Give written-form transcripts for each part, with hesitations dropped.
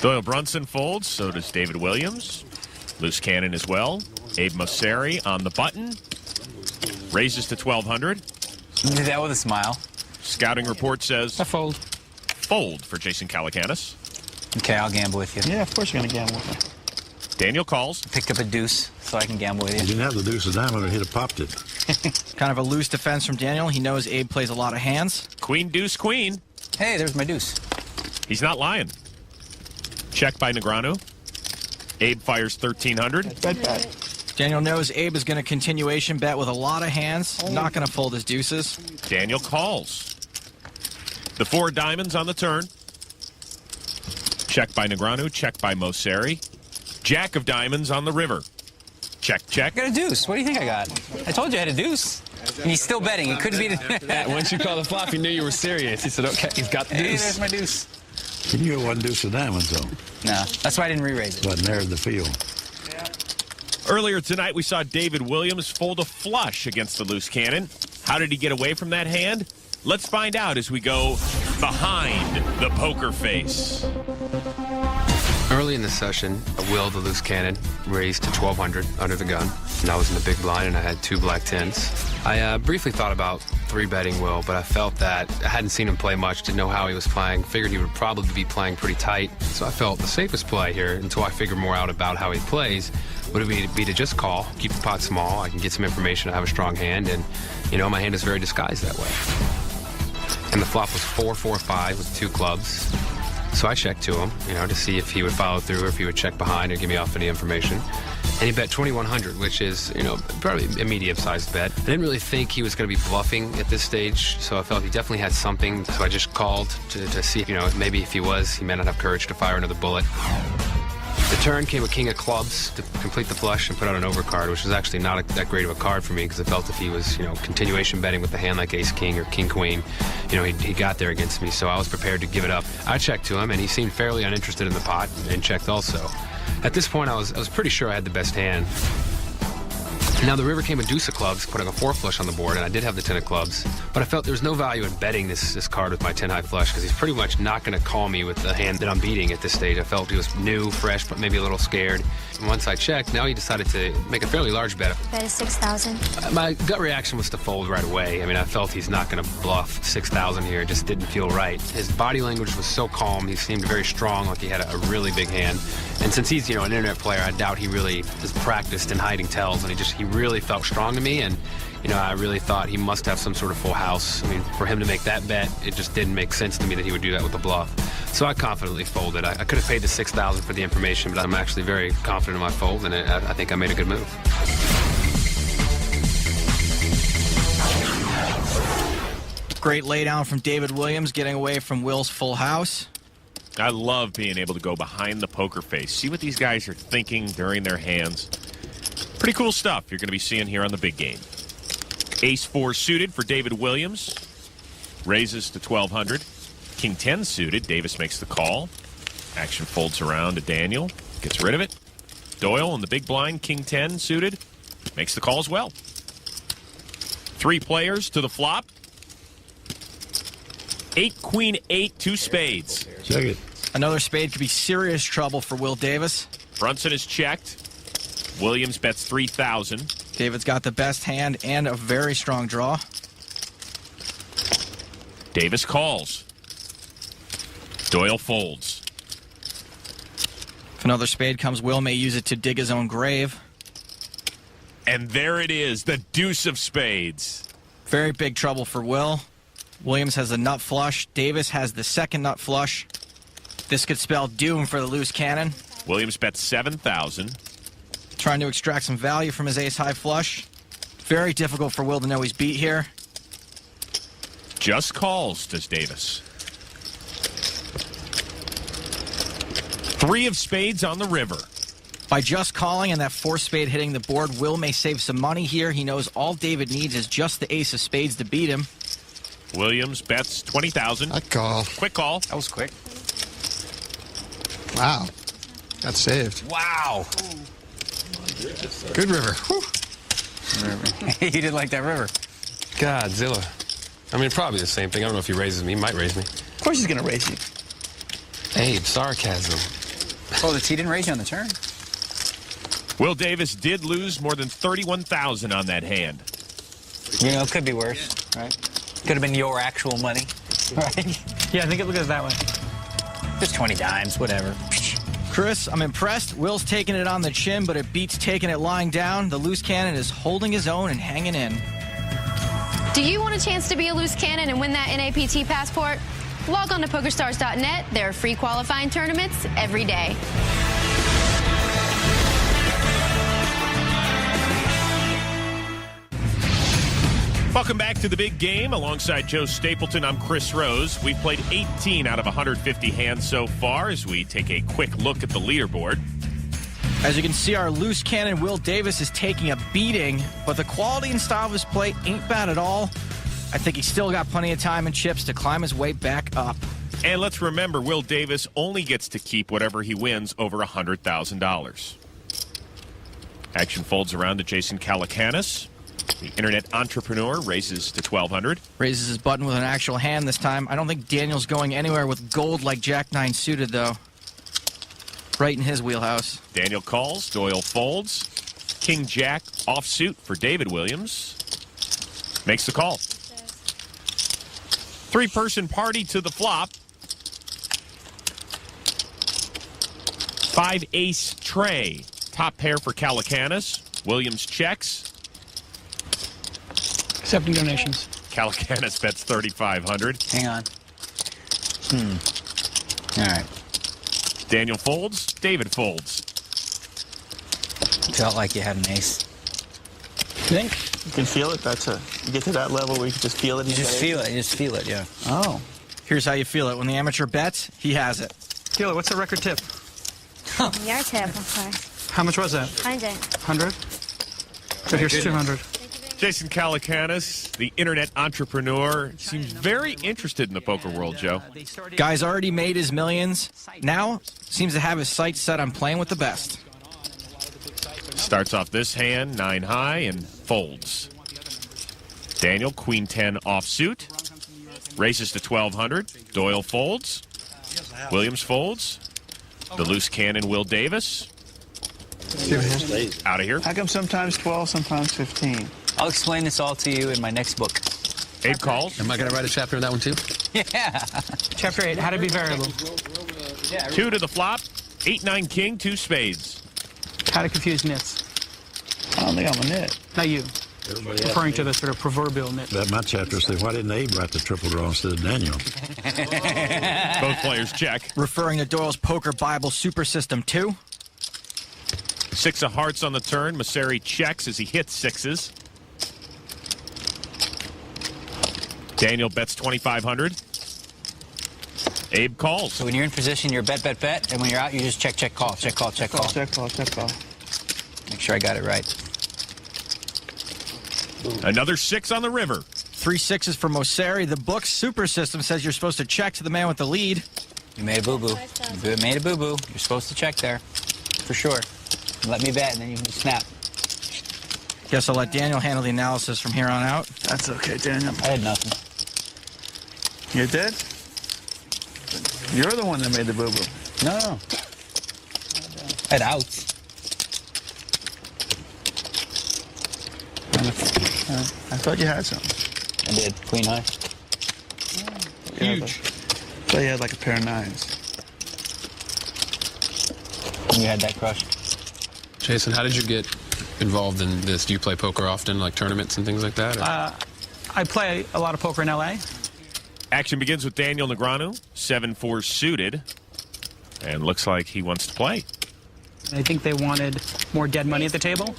Doyle Brunson folds, so does David Williams. Loose cannon as well. Abe Mosseri on the button. Raises to 1,200. Did that with a smile. Scouting report says... I fold. Fold for Jason Calacanis. Okay, I'll gamble with you. Yeah, of course you're going to gamble with me. Daniel calls. Picked up a deuce, so I can gamble with you. You didn't have the deuce of diamond, or he'd have popped it. Kind of a loose defense from Daniel. He knows Abe plays a lot of hands. Queen, deuce, queen. Hey, there's my deuce. He's not lying. Check by Negranu. Abe fires 1,300. Bet. Daniel knows Abe is going to continuation bet with a lot of hands. Not going to fold his deuces. Daniel calls. The 4 diamonds on the turn. Check by Negranu. Check by Mosseri. Jack of diamonds on the river. Check, check. I got a deuce. What do you think I got? I told you I had a deuce. And he's still betting. It couldn't be the... Once you called the flop, he knew you were serious. He said, okay, he's got the Hey, deuce. there's my deuce. You knew it wasn't deuce of diamonds, though. No, that's why I didn't re-raise it. But narrowed the field. Earlier tonight, we saw David Williams fold a flush against the loose cannon. How did he get away from that hand? Let's find out as we go behind the poker face. Early in the session, Will, the loose cannon, raised to 1,200 under the gun. And I was in the big blind, and I had 2 black 10s. I briefly thought about 3-betting Will, but I felt that I hadn't seen him play much, didn't know how he was playing, figured he would probably be playing pretty tight. So I felt the safest play here, until I figure more out about how he plays, would be to just call, keep the pot small. I can get some information, I have a strong hand, and, you know, my hand is very disguised that way. And the flop was 4-4-5 with 2 clubs. So I checked to him, you know, to see if he would follow through or if he would check behind or give me off any information. And he bet 2,100, which is, you know, probably a medium-sized bet. I didn't really think he was going to be bluffing at this stage, so I felt he definitely had something. So I just called to see, you know, maybe if he was, he may not have courage to fire another bullet. The turn came a king of clubs to complete the flush and put out an overcard, which was actually not that great of a card for me because I felt if he was, you know, continuation betting with a hand like ace-king or king-queen, you know, he got there against me, so I was prepared to give it up. I checked to him, and he seemed fairly uninterested in the pot and checked also. At this point, I was pretty sure I had the best hand. Now, the river came a deuce of clubs, putting a 4 flush on the board, and I did have the 10 of clubs. But I felt there was no value in betting this card with my 10 high flush, because he's pretty much not going to call me with the hand that I'm beating at this stage. I felt he was new, fresh, but maybe a little scared. And once I checked, now he decided to make a fairly large bet. Bet is 6,000. My gut reaction was to fold right away. I mean, I felt he's not going to bluff 6,000 here. It just didn't feel right. His body language was so calm. He seemed very strong, like he had a really big hand. And since he's, you know, an internet player, I doubt he really is practiced in hiding tells, and he really felt strong to me, and, you know, I really thought he must have some sort of full house. I mean, for him to make that bet, it just didn't make sense to me that he would do that with a bluff. So I confidently folded. I could have paid the 6,000 for the information, but I'm actually very confident in my fold, and I think I made a good move. Great laydown from David Williams, getting away from Will's full house. I love being able to go behind the poker face. See what these guys are thinking during their hands. Pretty cool stuff you're going to be seeing here on the big game. Ace-4 suited for David Williams. Raises to 1,200. King-10 suited. Davis makes the call. Action folds around to Daniel. Gets rid of it. Doyle in the big blind. King-10 suited. Makes the call as well. 3 players to the flop. 8, Queen, 8, 2 spades. Check it. Another spade could be serious trouble for Will Davis. Brunson is checked. Williams bets 3,000. David's got the best hand and a very strong draw. Davis calls. Doyle folds. If another spade comes, Will may use it to dig his own grave. And there it is, the deuce of spades. Very big trouble for Will. Williams has the nut flush. Davis has the second nut flush. This could spell doom for the loose cannon. Williams bets 7,000. Trying to extract some value from his ace-high flush. Very difficult for Will to know he's beat here. Just calls, does Davis. 3 of spades on the river. By just calling and that 4 spade hitting the board, Will may save some money here. He knows all David needs is just the ace of spades to beat him. Williams bets 20,000. I call. Quick call. That was quick. Wow. Got saved. Wow. Good river. Whew. You didn't like that river. Godzilla. I mean, probably the same thing. I don't know if he raises me. He might raise me. Of course he's going to raise you. Abe, sarcasm. Oh, he didn't raise you on the turn. Will Davis did lose more than $31,000 on that hand. You know, it could be worse, right? Could have been your actual money, right? Yeah, I think it looks that way. Just 20 dimes, whatever. Chris, I'm impressed. Will's taking it on the chin, but it beats taking it lying down. The loose cannon is holding his own and hanging in. Do you want a chance to be a loose cannon and win that NAPT passport? Log on to PokerStars.net. There are free qualifying tournaments every day. Welcome back to the big game. Alongside Joe Stapleton, I'm Chris Rose. We've played 18 out of 150 hands so far as we take a quick look at the leaderboard. As you can see, our loose cannon, Will Davis, is taking a beating, but the quality and style of his play ain't bad at all. I think he's still got plenty of time and chips to climb his way back up. And let's remember, Will Davis only gets to keep whatever he wins over $100,000. Action folds around to Jason Calacanis. The internet entrepreneur raises to $1,200. Raises his button with an actual hand this time. I don't think Daniel's going anywhere with gold like Jack-9 suited, though. Right in his wheelhouse. Daniel calls. Doyle folds. King-Jack offsuit for David Williams. Makes the call. Three-person party to the flop. 5-ace tray. Top pair for Calacanis. Williams checks. Accepting donations. Calacanis bets $3,500. Hang on. All right. Daniel folds. David folds. Felt like you had an ace. Think? You can feel it. You get to that level where you can just feel it. You just feel it. You just feel it, yeah. Oh. Here's how you feel it. When the amateur bets, he has it. Taylor, what's the record tip? Your tip, of course. How much was that? 100. 100? So here's 200. Jason Calacanis, the internet entrepreneur, seems very interested in the poker world, Joe. Guy's already made his millions. Now, seems to have his sights set on playing with the best. Starts off this hand, 9 high, and folds. Daniel, Queen 10 offsuit. Races to $1,200. Doyle folds. Williams folds. The loose cannon, Will Davis. Out of here. How come sometimes 12, sometimes 15? I'll explain this all to you in my next book. Abe calls. Am I going to write a chapter in that one, too? Yeah. Chapter 8, how to be variable. 2 to the flop. 8-9 king, 2 spades. How to confuse nits. I don't think I'm a nit. Not you. Referring to the sort of proverbial nit. That my chapter say, why didn't Abe write the triple draw instead of Daniel? Both players check. Referring to Doyle's Poker Bible Super System 2. 6 of hearts on the turn. Mosseri checks as he hits sixes. Daniel bets $2,500. Abe calls. So when you're in position, you're bet, and when you're out, you just check, call, check, call. Check call. Make sure I got it right. Another 6 on the river. 3 sixes for Mosseri. The book's Super System says you're supposed to check to the man with the lead. You made a boo-boo. You made a boo-boo. You're supposed to check there. For sure. Let me bet, and then you can snap. Guess I'll let Daniel handle the analysis from here on out. That's okay, Daniel. I had nothing. You did? You're the one that made the boo-boo. No. I had outs. I thought you had some. I did. Queen high. Huge. I thought you had like a pair of 9s. You had that crush. Jason, how did you get involved in this? Do you play poker often, like tournaments and things like that? I play a lot of poker in L.A. Action begins with Daniel Negranu, 7-4 suited, and looks like he wants to play. I think they wanted more dead money at the table.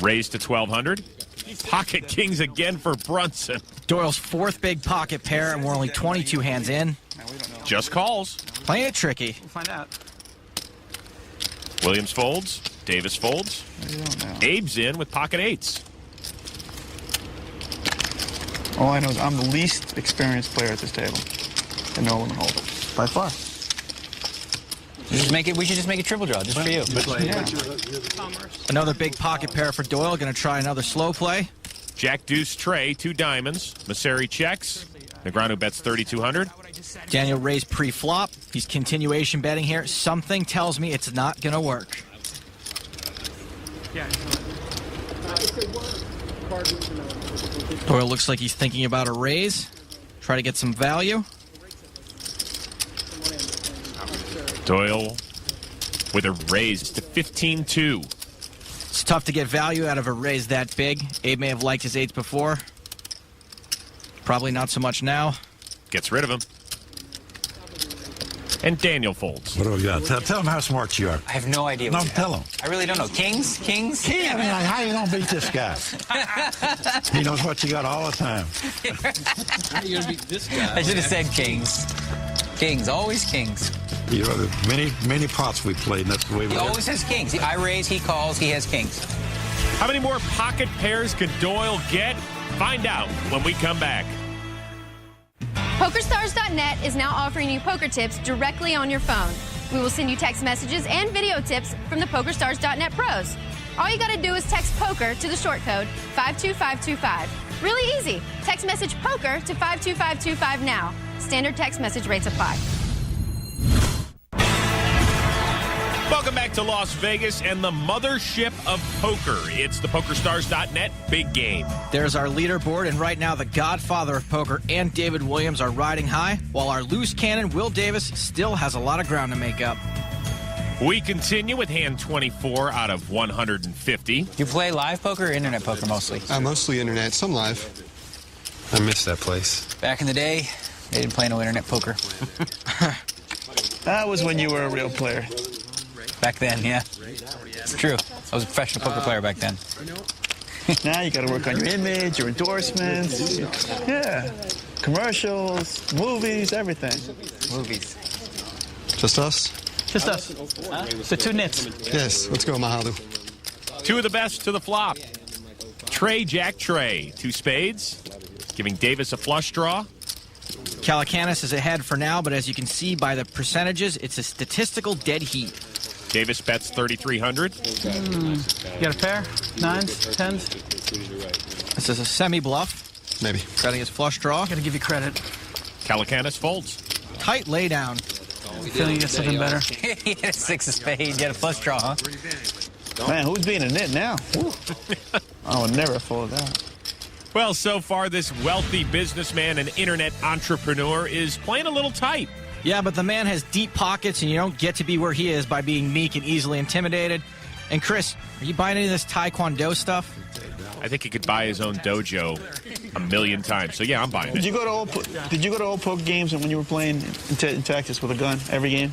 Raised to $1,200. Pocket kings again for Brunson. Doyle's 4th big pocket pair, and we're only 22 hands in. Just calls. Playing it tricky. We'll find out. Williams folds. Davis folds. Abe's in with pocket 8s. All I know is I'm the least experienced player at this table. And no one holds it. By far. We should just make a triple draw, just for you. Another big pocket pair for Doyle. Going to try another slow play. Jack deuce tray, 2 diamonds. Mosseri checks. Negranu bets 3,200. Daniel raised pre-flop. He's continuation betting here. Something tells me it's not going to work. Doyle looks like he's thinking about a raise. Try to get some value. Doyle with a raise to 15-2. It's tough to get value out of a raise that big. Abe may have liked his eights before. Probably not so much now. Gets rid of him. And Daniel folds. What do we got? Tell him how smart you are. I have no idea. No, what you tell have. him. I really don't know. Kings? Kings? I mean, like, how you gonna beat this guy? He knows what you got all the time. How are you gonna beat this guy? I should have said kings. Kings, always kings. You know, many pots we played, and that's the way we He always has kings. I raise, he calls, he has kings. How many more pocket pairs can Doyle get? Find out when we come back. PokerStars.net is now offering you poker tips directly on your phone. We will send you text messages and video tips from the PokerStars.net pros. All you got to do is text POKER to the short code 52525. Really easy. Text message POKER to 52525 now. Standard text message rates apply. Welcome back to Las Vegas and the mothership of poker. It's the PokerStars.net big game. There's our leaderboard, and right now the godfather of poker and David Williams are riding high, while our loose cannon, Will Davis, still has a lot of ground to make up. We continue with hand 24 out of 150. You play live poker or internet poker mostly? Mostly internet, some live. I miss that place. Back in the day, they didn't play no internet poker. That was when you were a real player. Back then, yeah. It's true. I was a professional poker player back then. Now you got to work on your image, your endorsements. Yeah. Commercials, movies, everything. Movies. Just us? Just us. The two nits. Yes, let's go, Mahalu. Two of the best to the flop. Trey, Jack, Trey. Two spades, giving Davis a flush draw. Calacanis is ahead for now, but as you can see by the percentages, it's a statistical dead heat. Davis bets 3,300. You got a pair? Nines? Tens? This is a semi-bluff. Maybe. Cutting his flush draw. Got to give you credit. Calacanis folds. Tight laydown. Feeling you get something better. He had a six of spades. You had a flush draw, huh? Man, who's being a nit now? I would never fold that. Well, so far, this wealthy businessman and internet entrepreneur is playing a little tight. Yeah, but the man has deep pockets, and you don't get to be where he is by being meek and easily intimidated. And Chris, are you buying any of this Taekwondo stuff? I think he could buy his own dojo a million times. So yeah, I'm buying it. Did you go to old poker games when you were playing in Texas with a gun every game?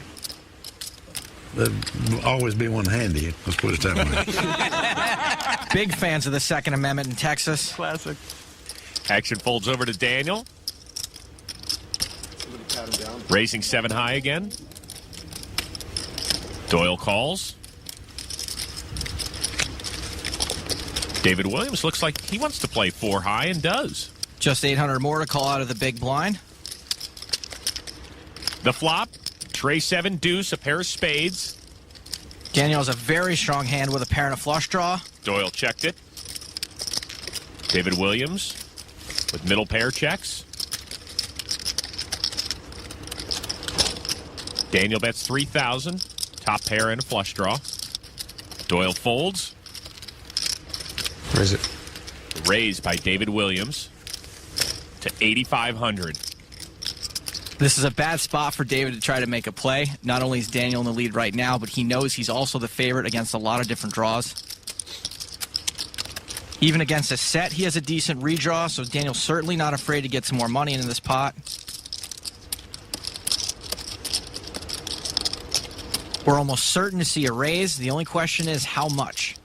There'd always be one handy. Let's put it that way. Big fans of the Second Amendment in Texas. Classic. Action folds over to Daniel. Raising 7 high again. Doyle calls. David Williams looks like he wants to play 4 high and does. Just 800 more to call out of the big blind. The flop, Trey 7 deuce, a pair of spades. Daniel has a very strong hand with a pair and a flush draw. Doyle checked it. David Williams with middle pair checks. Daniel bets 3,000, top pair and a flush draw. Doyle folds. Raise it. Raised by David Williams to 8,500. This is a bad spot for David to try to make a play. Not only is Daniel in the lead right now, but he knows he's also the favorite against a lot of different draws. Even against a set, he has a decent redraw, so Daniel's certainly not afraid to get some more money into this pot. We're almost certain to see a raise. The only question is how much.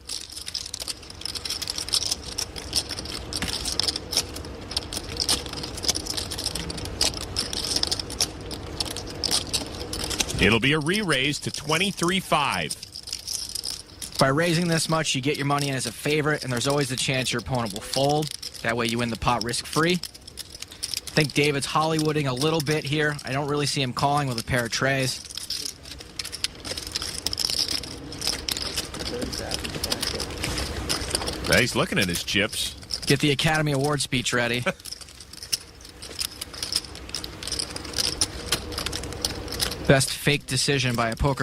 It'll be a re-raise to 23.5. By raising this much, you get your money in as a favorite, and there's always the chance your opponent will fold. That way you win the pot risk-free. I think David's Hollywooding a little bit here. I don't really see him calling with a pair of trays. He's looking at his chips. Get the Academy Award speech ready. fake decision by a poker